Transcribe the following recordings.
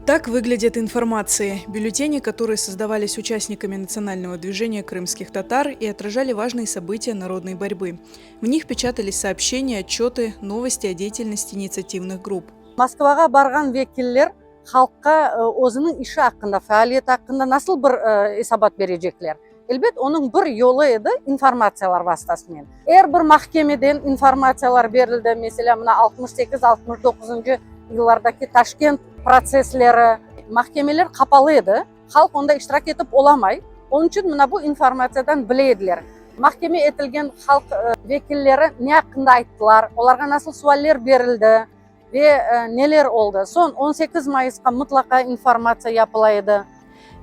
Так выглядят информации. Бюллетени, которые создавались участниками национального движения крымских татар и отражали важные события народной борьбы. В них печатались сообщения, отчеты, новости о деятельности инициативных групп. Москвага барган векиллер халкка өзүнүн иши акында, фаалияти акында насыл бир эсабат бережеклер. Элбет onun bir yolu edi informatsiyalar vasıtasымен. Eğer bir mahkemeden informatsiyalar berildi, mesela mına 68-69 yıllardaki Taşkent prosesleri, mahkemeler kapalı edi. Halk onda iştirak etip olamay. Onun için mına bu informasiyadan bileydiler. Mahkeme etilgen halk vekilleri ne hakkında ayttılar, olarga nasıl sualler berildi ve neler oldu. Son 18 Mayıs'ka mutlaka informatsiya yapılaydı.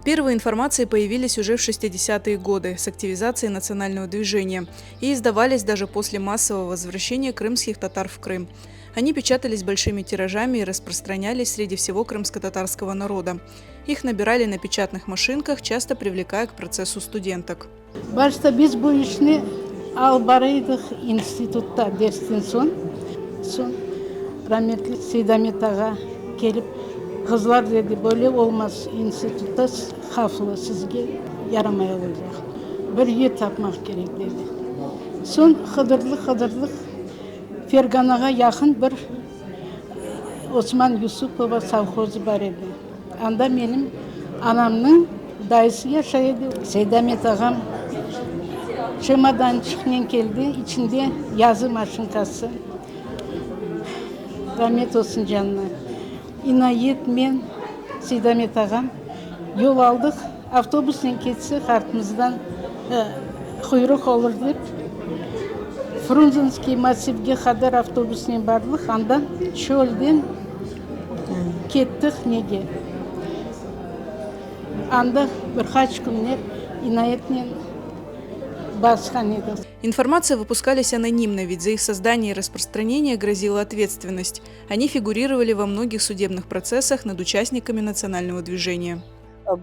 Первые информации появились уже в 60-е годы с активизацией национального движения и издавались даже после массового возвращения крымских татар в Крым. Они печатались большими тиражами и распространялись среди всего крымско-татарского народа. Их набирали на печатных машинках, часто привлекая к процессу студенток. Başta biz bu işini albarıydık institutta dersten son rahmetli Seydamet Ağa gelip kızlar dedi böyle olmaz institutta hafılı sizge yaramaya olacak. Bir yer tapmak gerek dedi. Son Hıdırlık Ferganaga yakın bir Osman Yusupova savhozu var idi. Anda benim anamның dayısı yaşaydı. Seydamet Ağam Çemadan çıknen geldi. İçinde yazı maşinkası. Rahmet olsun canına. İnayet men Seydamet Ağam yol aldık. Avtobusla geçsek artımızdan kuyruk olur deyip Frunzенский massivge kadar avtobusla bardık. Andan çölden kettik nege. Anda birkaç günler inayetle baskan edik. Информация выпускались анонимно, ведь за их создание и распространение грозила ответственность. Они фигурировали во многих судебных процессах над участниками национального движения.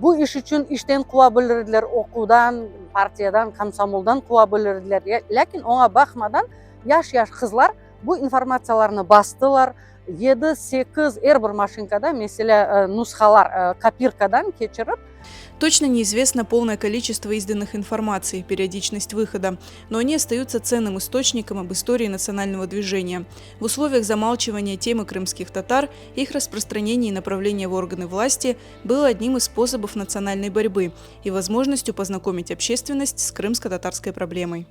Bu iş için işten kovabilirdiler, okudan, partiyadan, komsomoldan kovabilirdiler. Lakin ona bakmadan yaş kızlar bu informasiyalarını bastılar. 7-8 bir maşinkada, mesela nusxalar kopirkadan geçirip. Точно неизвестно полное количество изданных информаций, периодичность выхода, но они остаются ценным источником об истории национального движения. В условиях замалчивания темы крымских татар их распространение и направление в органы власти было одним из способов национальной борьбы и возможностью познакомить общественность с крымско-татарской проблемой.